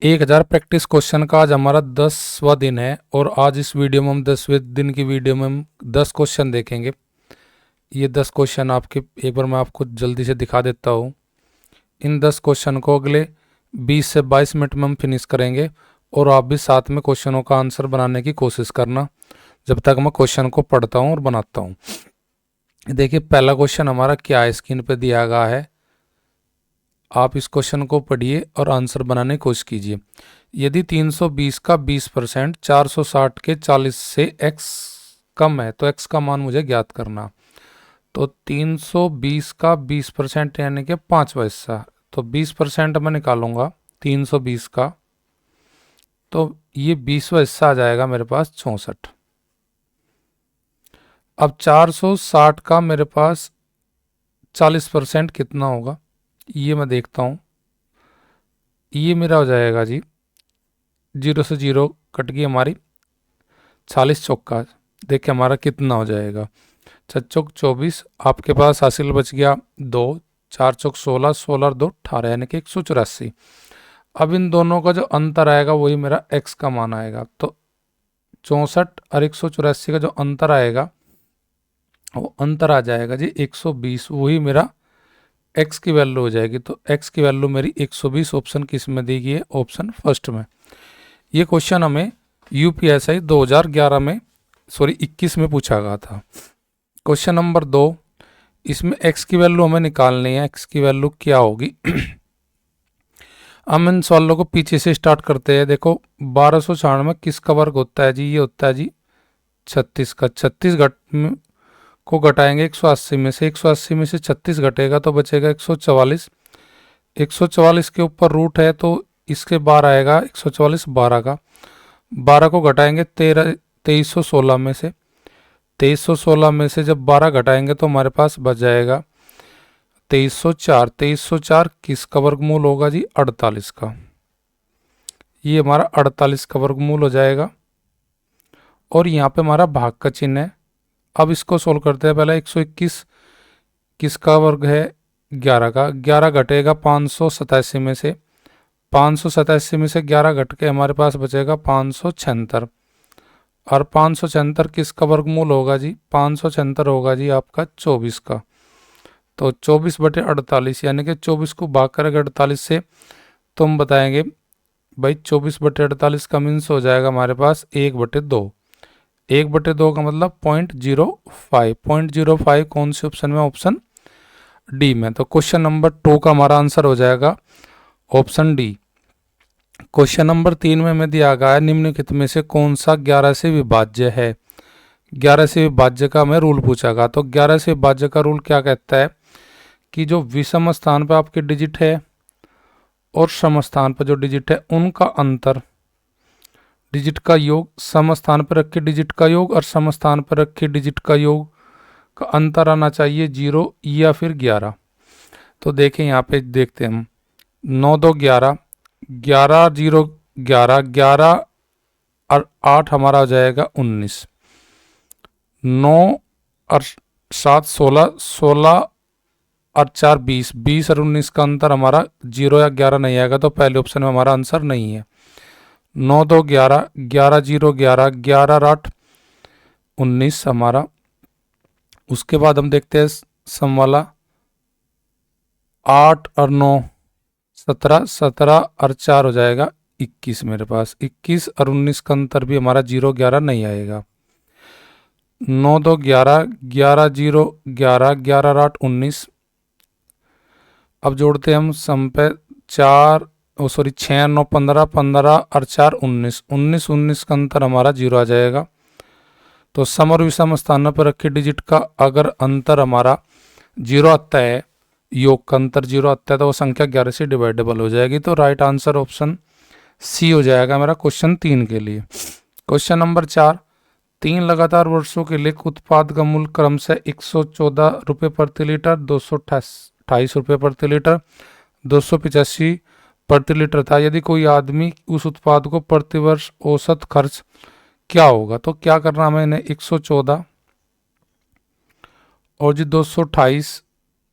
1000 practice question का आज हमारा 10वां दिन है और आज इस वीडियो में हम 10वें दिन की वीडियो में हम 10 क्वेश्चन देखेंगे। ये 10 क्वेश्चन आपके एक बार मैं आपको जल्दी से दिखा देता हूँ। इन 10 क्वेश्चन को अगले 20 से 22 मिनट में हम फिनिश करेंगे और आप भी साथ में क्वेश्चनों का आंसर बनाने की कोशिश करना जब तक मैं क्वेश्चन को पढ़ता हूँ और बनाता हूँ। देखिए पहला क्वेश्चन हमारा क्या है, स्क्रीन पे दिया गया है। आप इस क्वेश्चन को पढ़िए और आंसर बनाने की कोशिश कीजिए। यदि 320 का 20% 460 के 40 से x कम है तो x का मान मुझे ज्ञात करना। तो 320 का 20% यानी कि 5वां हिस्सा, तो 20% मैं निकालूंगा 320 का, तो ये 20वां हिस्सा आ जाएगा मेरे पास 64। अब 460 का मेरे पास 40% कितना होगा ये मैं देखता हूँ। ये मेरा हो जाएगा जी, 0 से 0 कट गई हमारी, 40 चौका देखिए हमारा कितना हो जाएगा, 6 चौक 24, आपके पास हासिल बच गया 2, 4 चौक 16, 16 और 2 18 यानी कि 184। अब इन दोनों का जो अंतर आएगा वही मेरा x का मान आएगा। तो 64 और 184 का जो अंतर आएगा वो अंतर आ जाएगा जी 120, वही मेरा x की वैल्यू हो जाएगी। तो x की वैल्यू मेरी 120 ऑप्शन किस में दी गई है, ऑप्शन फर्स्ट में। ये क्वेश्चन हमें यूपीएसआई 2011 में 21 में पूछा गया था। क्वेश्चन नंबर 2, इसमें x की वैल्यू हमें निकालनी है। x की वैल्यू क्या होगी हम इन सवालों को पीछे से स्टार्ट करते हैं। देखो 1296 किसका वर्ग होता है जी, ये होता है जी 36 का। 36 को घटाएंगे 180 में से, 180 में से 36 घटेगा तो बचेगा 144। 144 के ऊपर रूट है तो इसके बार आएगा 144 12 का। 12 को घटाएंगे 2316 में से, 2316 में से जब 12 घटाएंगे तो हमारे पास बच जाएगा 2304। 2304 किसका वर्गमूल होगा जी, 48 का। ये हमारा 48 का वर्गमूल हो जाएगा और यहाँ पे हमारा भाग का चिन्ह है। अब इसको सोल्व करते हैं। पहले 121 किसका वर्ग है, 11 का। 11 घटेगा 587 में से, 587 में से 11 घट के हमारे पास बचेगा 576। और 576 किसका वर्गमूल होगा जी, 576 होगा जी आपका 24 का। तो 24/48 यानी कि 24 को भाग करेगा 48 से तो हम बताएंगे भाई 24/48 का मीन्स हो जाएगा हमारे पास 1/2। 1/2 का मतलब 0.05। 0.05 कौन से ऑप्शन में, ऑप्शन डी में। तो क्वेश्चन नंबर 2 का हमारा आंसर हो जाएगा ऑप्शन डी। क्वेश्चन नंबर 3 में हमें दिया गया है निम्नलिखित में से कौन सा 11 से विभाज्य है। 11 से विभाज्य का हमें रूल पूछा गया। तो 11 से विभाज्य का रूल क्या कहता है कि जो विषम स्थान पर आपके डिजिट है और सम स्थान पर जो डिजिट है उनका अंतर, डिजिट का योग, सम स्थान पर रखे डिजिट का योग और सम स्थान पर रखे डिजिट का योग का अंतर आना चाहिए 0 या फिर 11। तो देखें यहाँ पे देखते हैं हम, 9 2 11, 11 0 11, 11 और 8 हमारा हो जाएगा 19, 9 और 7 16, 16 और 4 20, 20 और 19 का अंतर हमारा 0 या 11 नहीं आएगा तो पहले ऑप्शन में हमारा आंसर नहीं है। 9 2 11, 11 0 11, 11 और 8 19 हमारा। उसके बाद हम देखते हैं सम वाला, 8 और 9 17, 17 और 4 हो जाएगा 21 मेरे पास। 21 और 19 का अंतर भी हमारा 0 11 नहीं आएगा। 9 2 11, 11 0 11, 11 और 8 19। अब जोड़ते हैं हम सम पे, 4 6 9 15, 15 और 4 19, 19 19 का अंतर हमारा 0 आ जाएगा। तो सम और विषम स्थानों पर रखे डिजिट का अगर अंतर हमारा 0 आता है, योग का अंतर 0 आता है तो वो संख्या 11 से डिवाइडेबल हो जाएगी। तो राइट आंसर ऑप्शन सी हो जाएगा मेरा क्वेश्चन 3 के लिए। क्वेश्चन नंबर 4, 3 लगातार वर्षों के लिए उत्पाद का मूल्य क्रम से 114 रुपये प्रति लीटर, 228 रुपये प्रति लीटर, 285 प्रति लीटर था। यदि कोई आदमी उस उत्पाद को प्रति वर्ष औसत खर्च क्या होगा। तो क्या करना हमें, इन्हें 114 और जी 228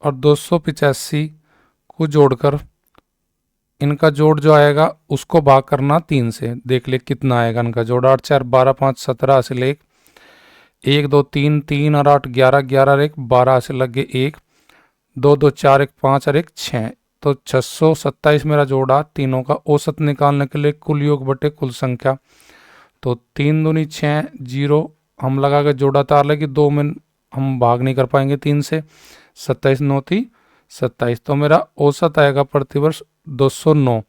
और 285 को जोड़कर इनका जोड़ जो आएगा उसको भाग करना 3 से। देख ले कितना आएगा इनका जोड़। 8 4 12 5 17 हासिल 1, 1 2 3 3 और 8 11, 11 और 1 12 हासिल लग गए 1, 2 2 4 1 5 और 1 6। तो 627 मेरा जोड़ा। तीनों का औसत निकालने के लिए कुल योग बटे कुल संख्या। तो 3 दूनी 6, 0 हम लगा के जोड़ा तार ले कि 2 में हम भाग नहीं कर पाएंगे 3 से। 27 9 थी 27। तो मेरा औसत आएगा प्रतिवर्ष 209।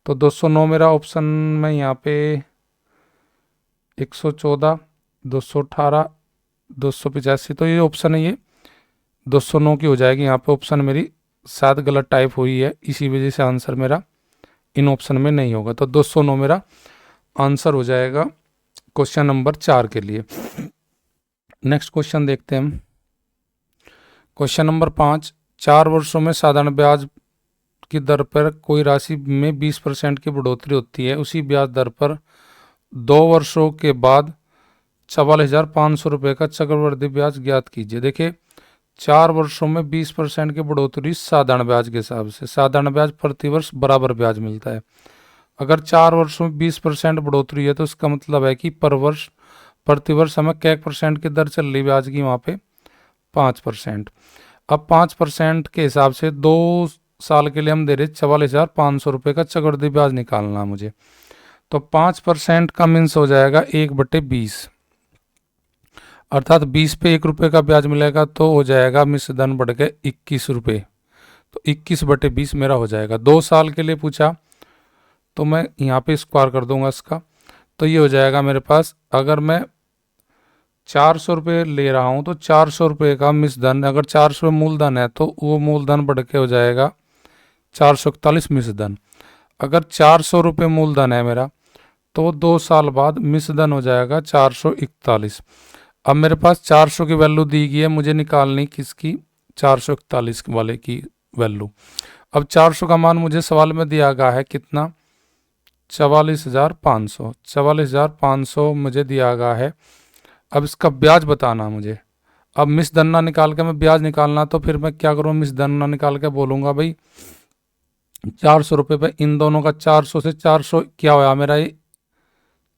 तो 209 मेरा ऑप्शन में यहाँ पे 114, 218, 285, तो ये ऑप्शन है, ये 209 की हो जाएगी। यहाँ पे ऑप्शन मेरी शायद गलत टाइप हुई है, इसी वजह से आंसर मेरा इन ऑप्शन में नहीं होगा। तो 209 मेरा आंसर हो जाएगा क्वेश्चन नंबर 4 के लिए। नेक्स्ट क्वेश्चन देखते हैं हम। क्वेश्चन नंबर 5, 4 वर्षों में साधारण ब्याज की दर पर कोई राशि में 20% की बढ़ोतरी होती है। उसी ब्याज दर पर 2 वर्षों के बाद 44,500 रुपये का चक्रवृद्धि ब्याज ज्ञात कीजिए। देखिए 4 वर्षों में 20% की बढ़ोतरी साधारण ब्याज के हिसाब से। साधारण ब्याज प्रतिवर्ष बराबर ब्याज मिलता है। अगर 4 वर्षों में 20% बढ़ोतरी है तो इसका मतलब है कि प्रतिवर्ष हमें क्या % की दर चल रही ब्याज की, वहाँ पे 5%। अब 5% के हिसाब से 2 साल के लिए हम दे रहे 44,500 रुपये का चक्रवृद्धि ब्याज निकालना मुझे। तो 5% का मीन्स हो जाएगा 1/20, अर्थात 20 पे 1 रुपये का ब्याज मिलेगा तो हो जाएगा मिश्र धन बढ़ के 21 रुपये। तो 21/20 मेरा हो जाएगा। 2 साल के लिए पूछा तो मैं यहाँ पे स्क्वायर कर दूंगा इसका। तो ये हो जाएगा मेरे पास, अगर मैं 400 रुपये ले रहा हूँ तो 400 रुपये का मिश्र धन, अगर 400 मूलधन है तो वो मूलधन बढ़ के हो जाएगा 441 मिश्र धन। अगर 400 रुपये मूलधन है मेरा तो 2 साल बाद मिश्र धन हो जाएगा 441। अब मेरे पास 400 की वैल्यू दी गई है, मुझे निकालनी किसकी, 441 वाले की वैल्यू। अब 400 का मान मुझे सवाल में दिया गया है कितना, 44,500। 44,500 मुझे दिया गया है। अब इसका ब्याज बताना मुझे। अब मिश्र धन ना निकाल के मैं ब्याज निकालना, तो फिर मैं क्या करूँ, मिश्र धन ना निकाल के बोलूँगा भाई 400 रुपये पे इन दोनों का 400 से 400 क्या हुआ मेरा, ये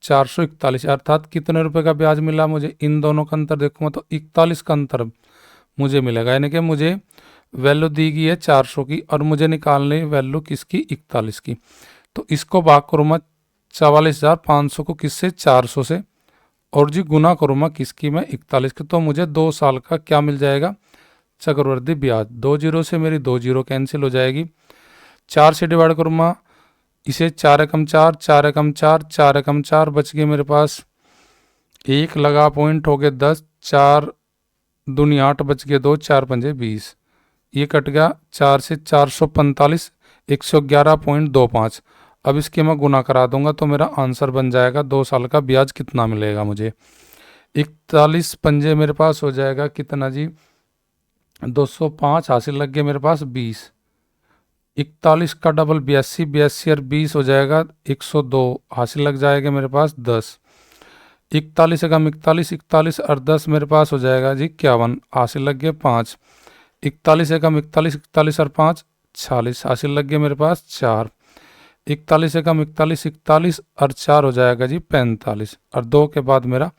441, अर्थात कितने रुपए का ब्याज मिला मुझे। इन दोनों का अंतर देखूंगा तो 41 का अंतर मुझे मिलेगा। यानी कि मुझे वैल्यू दी गई है 400 की और मुझे निकालनी वैल्यू किसकी, 41 की। तो इसको भाग करूँ मैं 44,500 को किससे, 400 से, और जी गुना करूँ मैं किसकी, मैं 41 की। तो मुझे 2 साल का क्या मिल जाएगा, चक्रवृद्धि ब्याज। 2 जीरो से मेरी 2 जीरो कैंसिल हो जाएगी। 4 से डिवाइड करूँ मैं इसे, 4 एकम 4, 4 एकम 4, 4 एकम 4, बच गए मेरे पास 1 लगा पॉइंट हो गए 10, 4 दूनी 8, बच गए 2, 4 पंजे 20, ये कट गया 4 से 445, 111.25। अब इसके मैं गुना करा दूंगा तो मेरा आंसर बन जाएगा 2 साल का ब्याज कितना मिलेगा मुझे। 41 पंजे मेरे पास हो जाएगा कितना जी, 205 हासिल लग गए मेरे पास 20। 41 का डबल 82, 82 और 20 हो जाएगा 102 हासिल लग जाएगा मेरे पास 10। 41 एकम 41, 41 और 10 मेरे पास हो जाएगा जी 51 हासिल लग गए 5। 41 एकम 41, 41 और 5 46 हासिल लग गए मेरे पास 4। 41 एकम 41, 41 और 4 हो जाएगा जी 45, और 2 के बाद मेरा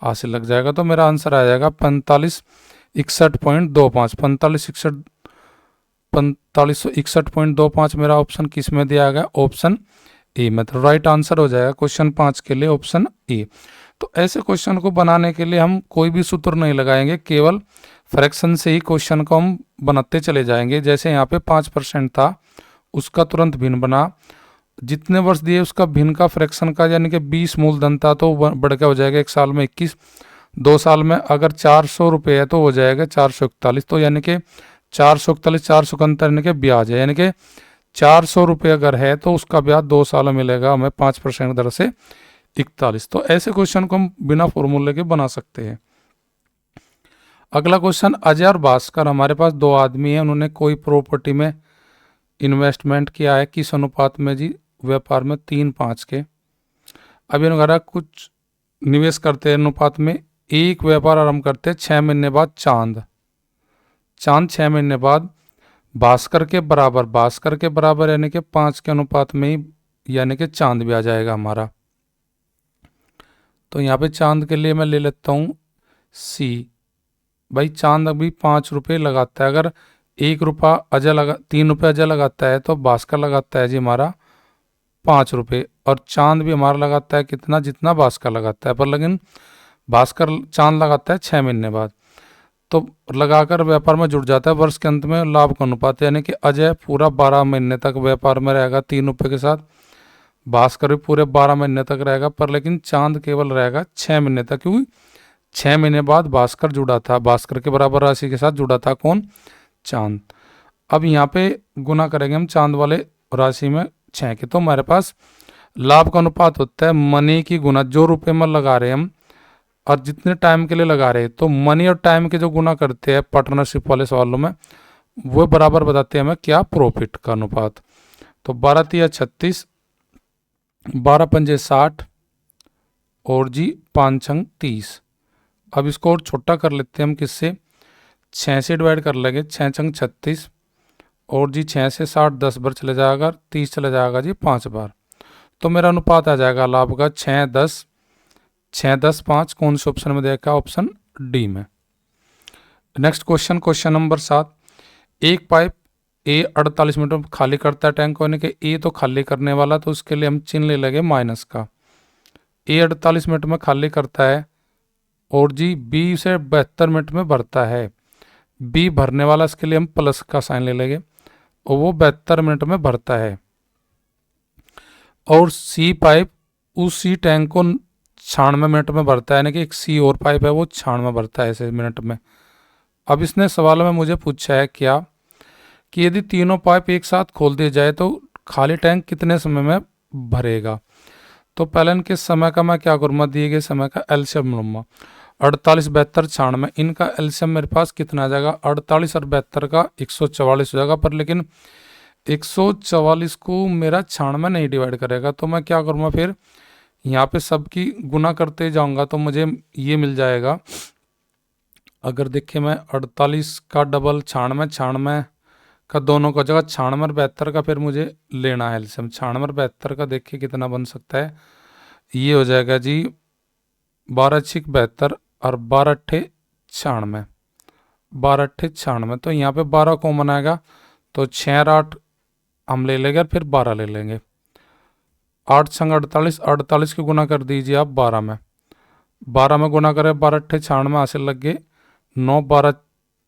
हासिल लग जाएगा। तो मेरा आंसर आ जाएगा 4561.25। 4561.25 मेरा ऑप्शन किस में दिया गया, ऑप्शन ए में। तो राइट आंसर हो जाएगा क्वेश्चन 5 के लिए ऑप्शन ए। तो ऐसे क्वेश्चन को बनाने के लिए हम कोई भी सूत्र नहीं लगाएंगे, केवल फ्रैक्शन से ही क्वेश्चन को हम बनाते चले जाएंगे। जैसे यहाँ पे 5% था, उसका तुरंत भिन्न बना, जितने वर्ष दिए उसका भिन्न का फ्रैक्शन का, यानी कि 20 मूलधन था तो बढ़ के हो जाएगा 1 साल में 21, 2 साल में अगर 400 रुपये है तो हो जाएगा 441। तो यानी कि 441, 400 का अंतर यानी कि ब्याज है, यानी कि 400 रुपये अगर है तो उसका ब्याज 2 साल में मिलेगा हमें 5% दर से 41। तो ऐसे क्वेश्चन को हम बिना फॉर्मूले के बना सकते हैं। अगला क्वेश्चन, अजय और भास्कर हमारे पास 2 आदमी हैं, उन्होंने कोई प्रॉपर्टी में इन्वेस्टमेंट किया है, किस अनुपात में जी, व्यापार में 3:5 के। अभी वगैरह कुछ निवेश करते हैं अनुपात में, एक व्यापार आरंभ करते हैं 6 महीने बाद, चांद 6 महीने बाद भास्कर के बराबर, भास्कर के बराबर यानी कि 5 के अनुपात में ही यानी कि चांद भी आ जाएगा हमारा। तो यहाँ पे चांद के लिए मैं ले लेता हूँ सी। भाई चांद अभी 5 रुपये लगाता है, अगर 1 रुपया अजय लगा 3 रुपये अजय लगाता है तो भास्कर लगाता है जी हमारा 5 रुपये, और चांद भी हमारा लगाता है कितना, जितना भास्कर लगाता है, पर लेकिन भास्कर चांद लगाता है 6 महीने बाद। तो लगाकर व्यापार में जुड़ जाता है वर्ष के अंत में लाभ का अनुपात, यानी कि अजय पूरा 12 महीने तक व्यापार में रहेगा 3 रुपये के साथ, भास्कर भी पूरे 12 महीने तक रहेगा, पर लेकिन चांद केवल रहेगा 6 महीने तक, क्योंकि 6 महीने बाद भास्कर जुड़ा था, भास्कर के बराबर राशि के साथ जुड़ा था कौन, चांद। अब यहाँ पे गुना करेंगे हम चांद वाले राशि में 6 के, तो हमारे पास लाभ का अनुपात होता है मनी की गुना, जो रुपए में लगा रहे हैं हम और जितने टाइम के लिए लगा रहे हैं, तो मनी और टाइम के जो गुना करते हैं पार्टनरशिप वाले सवालों में, वो बराबर बताते हैं हमें क्या, प्रॉफिट का अनुपात। तो 12 तिया 36, 12 पंजे 60 और जी 5 छंग 30। अब इसको और छोटा कर लेते हैं हम, किससे, 6 से डिवाइड कर लेंगे, 6 छंग 36 और जी 6 से 60 10 बार चले जाएगा, 30 चले जाएगा जी 5 बार। तो मेरा अनुपात आ जाएगा लाभ का 6 10, 6 10 5। कौन से ऑप्शन में देखा, ऑप्शन डी में। Next question, question number 7। एक पाइप ए 48 मिनट में खाली करता है टैंक को, यानी कि ए तो खाली करने वाला, तो उसके लिए हम चिन्ह ले लेंगे माइनस का। ए 48 मिनट में खाली करता है और जी बी से 72 मिनट में भरता है, बी भरने वाला, इसके लिए हम प्लस का साइन ले लेंगे, और वो 72 मिनट में भरता है। और सी पाइप उसी टैंक को 96 मिनट में भरता है, यानी कि एक सी और पाइप है वो 96 भरता है ऐसे मिनट में। अब इसने सवाल में मुझे पूछा है क्या, कि यदि तीनों पाइप एक साथ खोल दिए जाए तो खाली टैंक कितने समय में भरेगा। तो पहले इनके समय का मैं क्या करूँगा, दिए गए समय का एलसीएम लूँगा, 48 72 96, इनका एलसीएम मेरे पास कितना आ जाएगा, 48 और 72 का 144 हो जाएगा, पर लेकिन 144 को मेरा 96 में नहीं डिवाइड करेगा, तो मैं क्या करूँगा, फिर यहाँ पे सबकी गुना करते जाऊँगा तो मुझे ये मिल जाएगा। अगर देखिए मैं 48 का डबल 96, 96 का दोनों का जगह 96 और 72 का फिर मुझे लेना है एलसीएम, 96 और 72 का देखिए कितना बन सकता है, ये हो जाएगा जी 12 छिक 72 और 12 अट्ठे 96, 12 अट्ठे 96। तो यहाँ पे 12 कॉमन आएगा, तो 6 और 8 हम ले लेंगे और फिर 12 ले लेंगे, 8 संग 48, 48 की गुना कर दीजिए आप 12 में, 12 में गुना करें 12 अट्ठे 96 हासिल लग गए 9, 12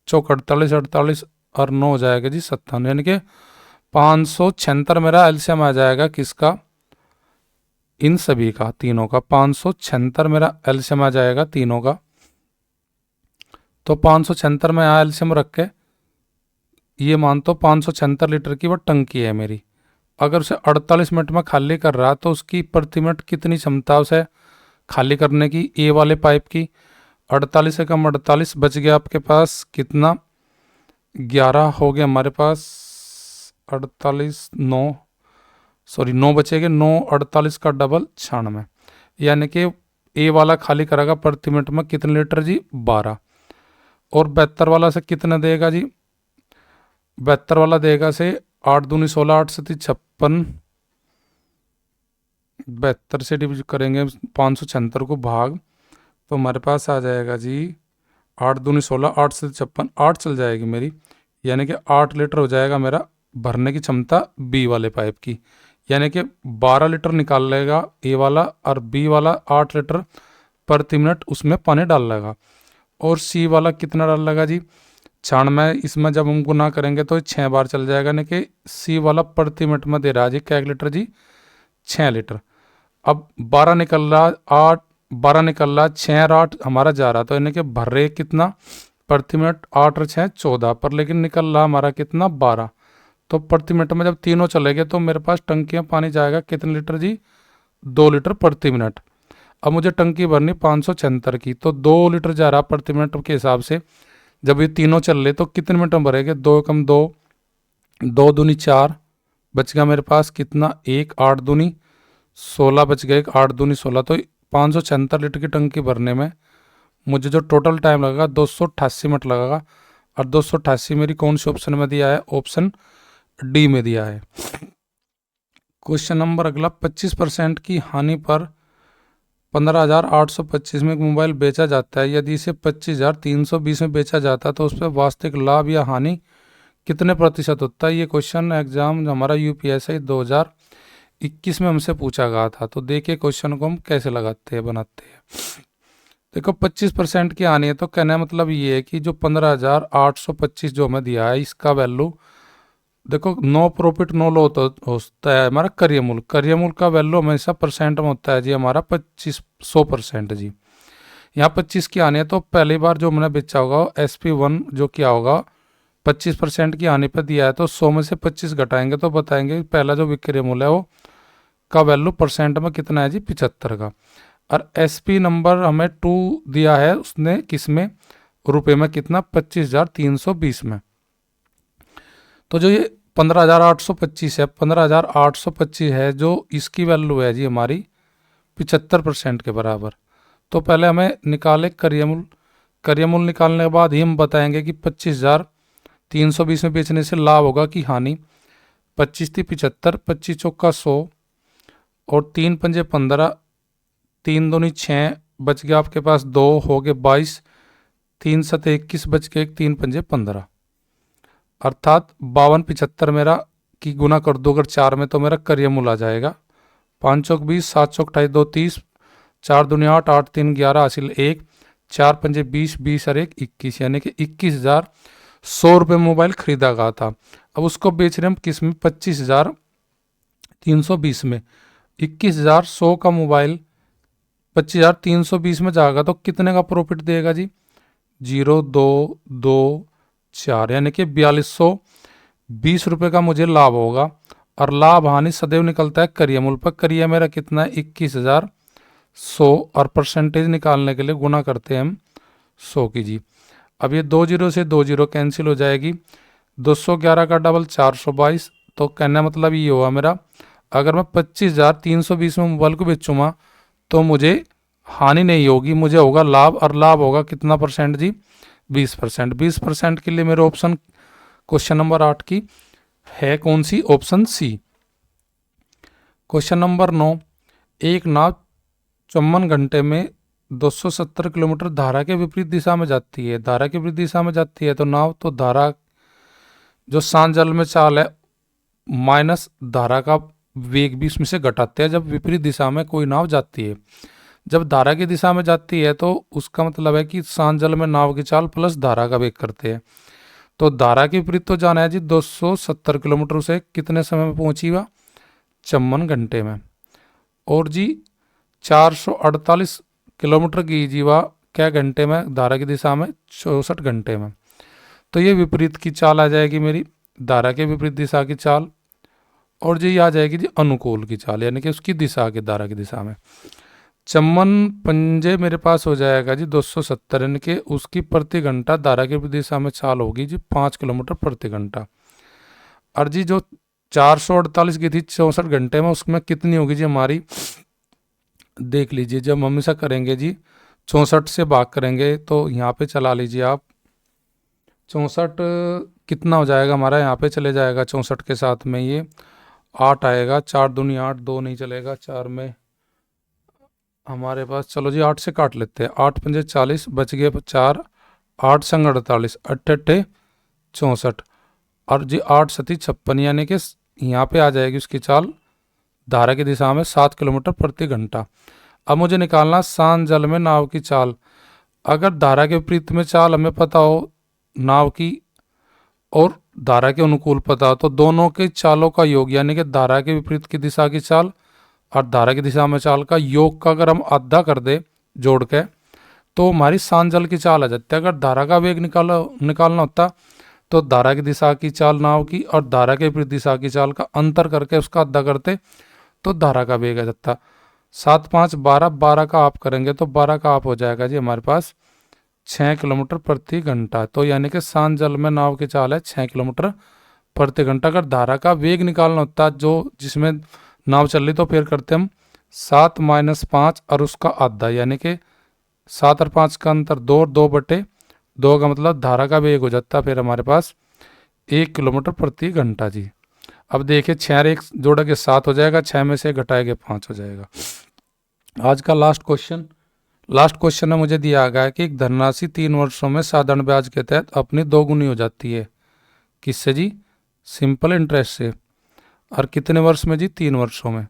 चौक 48, 48 और 9 हो जाएगा जी 57, यानी कि 576 मेरा एलसीएम आ जाएगा किसका, इन सभी का, तीनों का 576 मेरा एलसीएम आ जाएगा तीनों का। तो 576 में यहाँ एलसीएम रख के ये मान तो 576 लीटर की वो टंकी है मेरी, अगर उसे 48 मिनट में खाली कर रहा तो उसकी प्रति मिनट कितनी क्षमता उसे खाली करने की, ए वाले पाइप की, 48 से कम 48 बच गया आपके पास कितना, 11 हो गया हमारे पास, 48 9 सॉरी 9 बचेंगे, 9 48 का डबल 96, यानी कि ए वाला खाली करेगा प्रति मिनट में कितने लीटर जी, 12। और 72 वाला से कितना देगा जी, 72 वाला देगा से 8 दूनी 16, 8 से 56, 72 से डिवीज करेंगे 576 को भाग, तो हमारे पास आ जाएगा जी 8 दूनी 16, 8 से 56, 8 चल जाएगी मेरी, यानी कि 8 लीटर हो जाएगा मेरा भरने की क्षमता बी वाले पाइप की, यानी कि 12 लीटर निकाल लेगा ए वाला और बी वाला 8 लीटर प्रति मिनट उसमें पानी डाल लेगा। और सी वाला कितना डाल लेगा जी, 96, इसमें जब हम गुना करेंगे तो 6 बार चल जाएगा, यानी कि सी वाला प्रति मिनट में दे रहा है जी क्या लीटर जी, 6 लीटर। अब 12 निकल रहा, 8 12 निकल रहा, 6 और 8 हमारा जा रहा, तो यानी कि भर रहे कितना प्रति मिनट, 8 और 6 14, पर लेकिन निकल रहा हमारा कितना 12। तो प्रति मिनट में जब तीनों चले गए तो मेरे पास टंकी में पानी जाएगा कितने लीटर जी, 2 लीटर प्रति मिनट। अब मुझे टंकी भरनी 576 की, तो 2 लीटर जा रहा प्रति मिनट के हिसाब से, जब ये तीनों चल रहे तो कितने मिनट में भरेंगे, 2 कम 2, 2 दूनी 4, बच गया मेरे पास कितना 1, 8 दूनी 16 बच गया, 8 दूनी 16, तो 576 लीटर की टंकी भरने में मुझे जो टोटल टाइम लगेगा 288 मिनट लगेगा। और 288 मेरी कौन से ऑप्शन में दिया है? ऑप्शन डी में दिया है। क्वेश्चन नंबर अगला, 25% की हानि पर 15,825 में एक मोबाइल बेचा जाता है। यदि इसे 25,320 में बेचा जाता है तो उस पर वास्तविक लाभ या हानि कितने प्रतिशत होता है? ये क्वेश्चन एग्जाम हमारा यूपीएससी 2021 में हमसे पूछा गया था। तो देखिए क्वेश्चन को हम कैसे लगाते हैं, बनाते हैं। देखो 25% की हानि है तो कहने का मतलब ये है कि जो 15,825 जो हमें दिया है इसका वैल्यू, देखो नो प्रॉफिट नो लॉस होता है हमारा करियर मूल्य। करियर मूल्य का वैल्यू हमेशा परसेंट में होता है जी हमारा 100% जी। यहाँ 25 की हानि है तो पहली बार जो हमने बेचा होगा SP1 जो क्या होगा 25% की हानि पर दिया है तो 100 में से 25 घटाएंगे तो बताएंगे पहला जो विक्रय मूल्य है वो का वैल्यू परसेंट में कितना है जी 75 का। और SP नंबर हमें 2 दिया है उसने किस में, रुपए में कितना 25,320 में। तो जो ये 15,825 है, 15,825 है जो इसकी वैल्यू है जी हमारी 75% के बराबर। तो पहले हमें निकाले करियर मूल्य। करियर मूल्य निकालने के बाद ही हम बताएंगे कि 25,320 में बेचने से लाभ होगा कि हानि। 25 थी 75, 25 चौका 100 और 3 पंजे 15, 3 दूनी 6, बच गया आपके पास 2 हो गए 22, 3 सत 21 बच गए 3 पंजे 15, अर्थात 52,75 मेरा की गुना कर दो अगर 4 में तो मेरा करियर मूल्य आ जाएगा। 5 चौक 20, 7 चौक 28, 2 30, 4 दूनी 8, 8 3 11 हासिल 1, 4 पंजे 20, 20 और 1 21, यानी कि 21,100 रुपये मोबाइल खरीदा गया था। अब उसको बेच रहे हम किस में 25,320 में। 21,100 का मोबाइल 25,320 में जाएगा तो कितने का प्रॉफिट देगा जी? 0,224 यानी कि 4,220 रुपये का मुझे लाभ होगा। और लाभ हानि सदैव निकलता है करियर मूल्य पर। करियर मेरा कितना है 21,100 और परसेंटेज निकालने के लिए गुना करते हैं हम 100 की जी। अब ये 2 जीरो से 2 जीरो कैंसिल हो जाएगी, 211 का डबल 422। तो कहने मतलब ये हुआ मेरा अगर मैं 25,320 में मोबाइल को बेचूंगा तो मुझे हानि नहीं होगी, मुझे होगा लाभ। और लाभ होगा कितना परसेंट जी? 20%। 20% के लिए मेरे ऑप्शन क्वेश्चन नंबर 8 की है कौन सी? Option C. क्वेश्चन नंबर 9, एक नाव 54 घंटे में 270 किलोमीटर धारा के विपरीत दिशा में जाती है। धारा के विपरीत दिशा में जाती है तो नाव तो धारा जो शांत जल में चाल है माइनस धारा का वेग भी इसमें से घटाते हैं जब विपरीत दिशा में कोई नाव जाती है। जब धारा की दिशा में जाती है तो उसका मतलब है कि शांत जल में नाव की चाल प्लस धारा का वेग करते हैं। तो धारा के विपरीत तो जाना है जी 270 किलोमीटर, उसे कितने समय में पहुंची वह? 54 घंटे में। और जी 448 किलोमीटर की जी वह क्या घंटे में? धारा की दिशा में 64 घंटे में। तो ये विपरीत की चाल आ जाएगी मेरी, धारा के विपरीत दिशा की चाल। और जी आ जाएगी जी अनुकूल की चाल, यानी कि उसकी दिशा की धारा की दिशा में। 54 पंजे मेरे पास हो जाएगा जी 270, यानी कि उसकी प्रति घंटा धारा की विपरीत दिशा में चाल होगी जी 5 किलोमीटर प्रति घंटा। और जी जो 448 की थी 64 घंटे में, उसमें कितनी होगी जी हमारी? देख लीजिए, जब हम ऐसा करेंगे जी 64 से भाग करेंगे तो यहाँ पे चला लीजिए आप 64 कितना हो जाएगा हमारा? यहाँ पे चले जाएगा 64 के साथ में ये 8 आएगा, 4 दूनी 8, 2 नहीं चलेगा, 4 में हमारे पास, चलो जी 8 से काट लेते हैं, 8 पंजे 40 बच गए 4, 8 संग 48, 8 64 और जी 8 सती 56, यानी कि यहाँ पे आ जाएगी उसकी चाल धारा की दिशा में 7 किलोमीटर प्रति घंटा। अब मुझे निकालना शांत जल में नाव की चाल। अगर धारा के विपरीत में चाल हमें पता हो नाव की और धारा के अनुकूल पता हो तो दोनों के चालों का योग, यानी कि धारा के विपरीत की दिशा की चाल और धारा की दिशा में चाल का योग का अगर हम आधा कर दे जोड़ के तो हमारी शांत जल की चाल आ जाती है। अगर धारा का वेग निकालना होता तो धारा की दिशा की चाल नाव की और धारा के विपरीत दिशा की चाल का अंतर करके उसका आधा करते तो धारा का वेग आ जाता। 7 5 12, 12 का आप करेंगे तो 12 का आप हो जाएगा जी हमारे पास 6 किलोमीटर प्रति घंटा। तो यानी कि शांत जल में नाव की चाल है 6 किलोमीटर प्रति घंटा। अगर धारा का वेग निकालना होता जो जिसमें नाव चल रही तो फिर करते हम 7 - 5 और उसका आधा, यानी कि 7 और 5 का अंतर 2 और 2 बटे 2 का मतलब धारा का वेग हो जाता फिर हमारे पास 1 किलोमीटर प्रति घंटा जी। अब देखिए 6 और 1 जोड़ा के 7 हो जाएगा, 6 में से घटाएंगे 5 हो जाएगा। आज का लास्ट क्वेश्चन में मुझे दिया गया है कि एक धनराशि 3 वर्षों में साधारण ब्याज के तहत अपनी 2 गुनी हो जाती है। किससे जी? सिंपल इंटरेस्ट से। और कितने वर्ष में जी? 3 वर्षों में।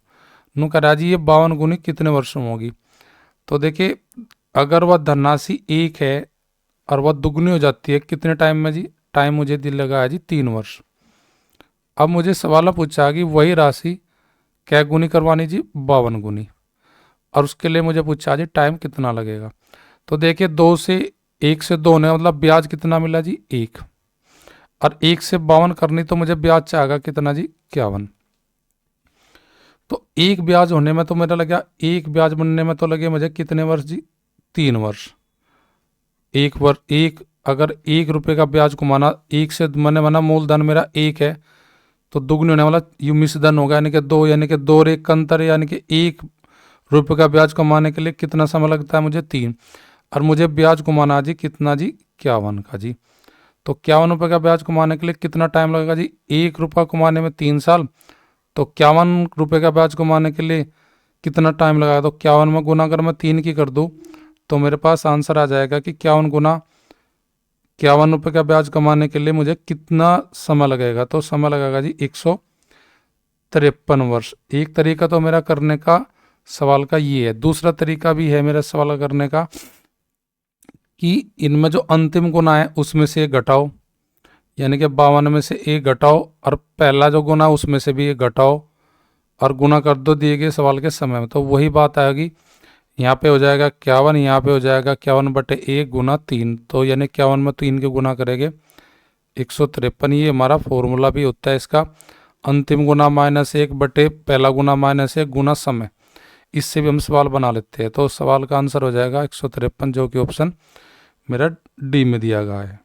नू कह रहा जी ये 52 गुनी कितने वर्षों में होगी? तो देखिए अगर वह धनराशि 1 है और वह दुगनी हो जाती है कितने टाइम में जी? टाइम मुझे दिल लगा है जी 3 वर्ष। अब मुझे सवाल पूछा कि वही राशि क्या गुनी करवानी जी? 52 गुनी। और उसके लिए मुझे पूछा जी टाइम कितना लगेगा। तो देखिए 2 से 1 से 2 ने मतलब ब्याज कितना मिला जी? 1। और 1 से 52 करनी तो मुझे ब्याज चाहेगा कितना जी? 51। तो एक ब्याज होने में तो मेरा लगा, एक ब्याज बनने में तो लगे मुझे कितने वर्ष जी? 3 वर्ष। एक अगर 1 रुपये का ब्याज कमाना, 1 से मैंने माना मूलधन मेरा 1 है तो दुगनी होने वाला यू मिश्रधन होगा यानी कि 2, यानी कि 2 और 1 का अंतर, यानी कि 1 रुपये का ब्याज कमाने के लिए कितना समय लगता है मुझे? 3। और मुझे ब्याज कमाना जी कितना जी? 51 का जी। तो 51 रुपये का ब्याज कमाने के लिए कितना टाइम लगेगा जी? 1 रुपया कमाने में 3 साल। तो 51 रुपये का ब्याज कमाने के लिए कितना टाइम लगाएगा? तो 51 में गुना अगर मैं 3 की कर दूँ तो मेरे पास आंसर आ जाएगा कि 51 गुना 51 रुपये का ब्याज कमाने के लिए मुझे कितना समय लगेगा? तो समय लगेगा जी 153 वर्ष। एक तरीका तो मेरा करने का सवाल का ये है। दूसरा तरीका भी है मेरा सवाल करने का कि इनमें जो अंतिम गुना है उसमें से एक घटाओ, यानी कि 52 में से एक घटाओ और पहला जो गुना उसमें से भी एक घटाओ और गुना कर दो दिए गए सवाल के समय में। तो वही बात आएगी, यहाँ पे हो जाएगा 51, यहाँ पे हो जाएगा 51/1 गुना 3। तो यानी 51 में 3 के गुना करेंगे 153। ये हमारा फॉर्मूला भी होता है इसका, अंतिम गुना -1 बटे पहला गुना -1 गुना समय। इससे भी हम सवाल बना लेते हैं। तो सवाल का आंसर हो जाएगा 153, जो कि ऑप्शन मेरा डी में दिया गया है।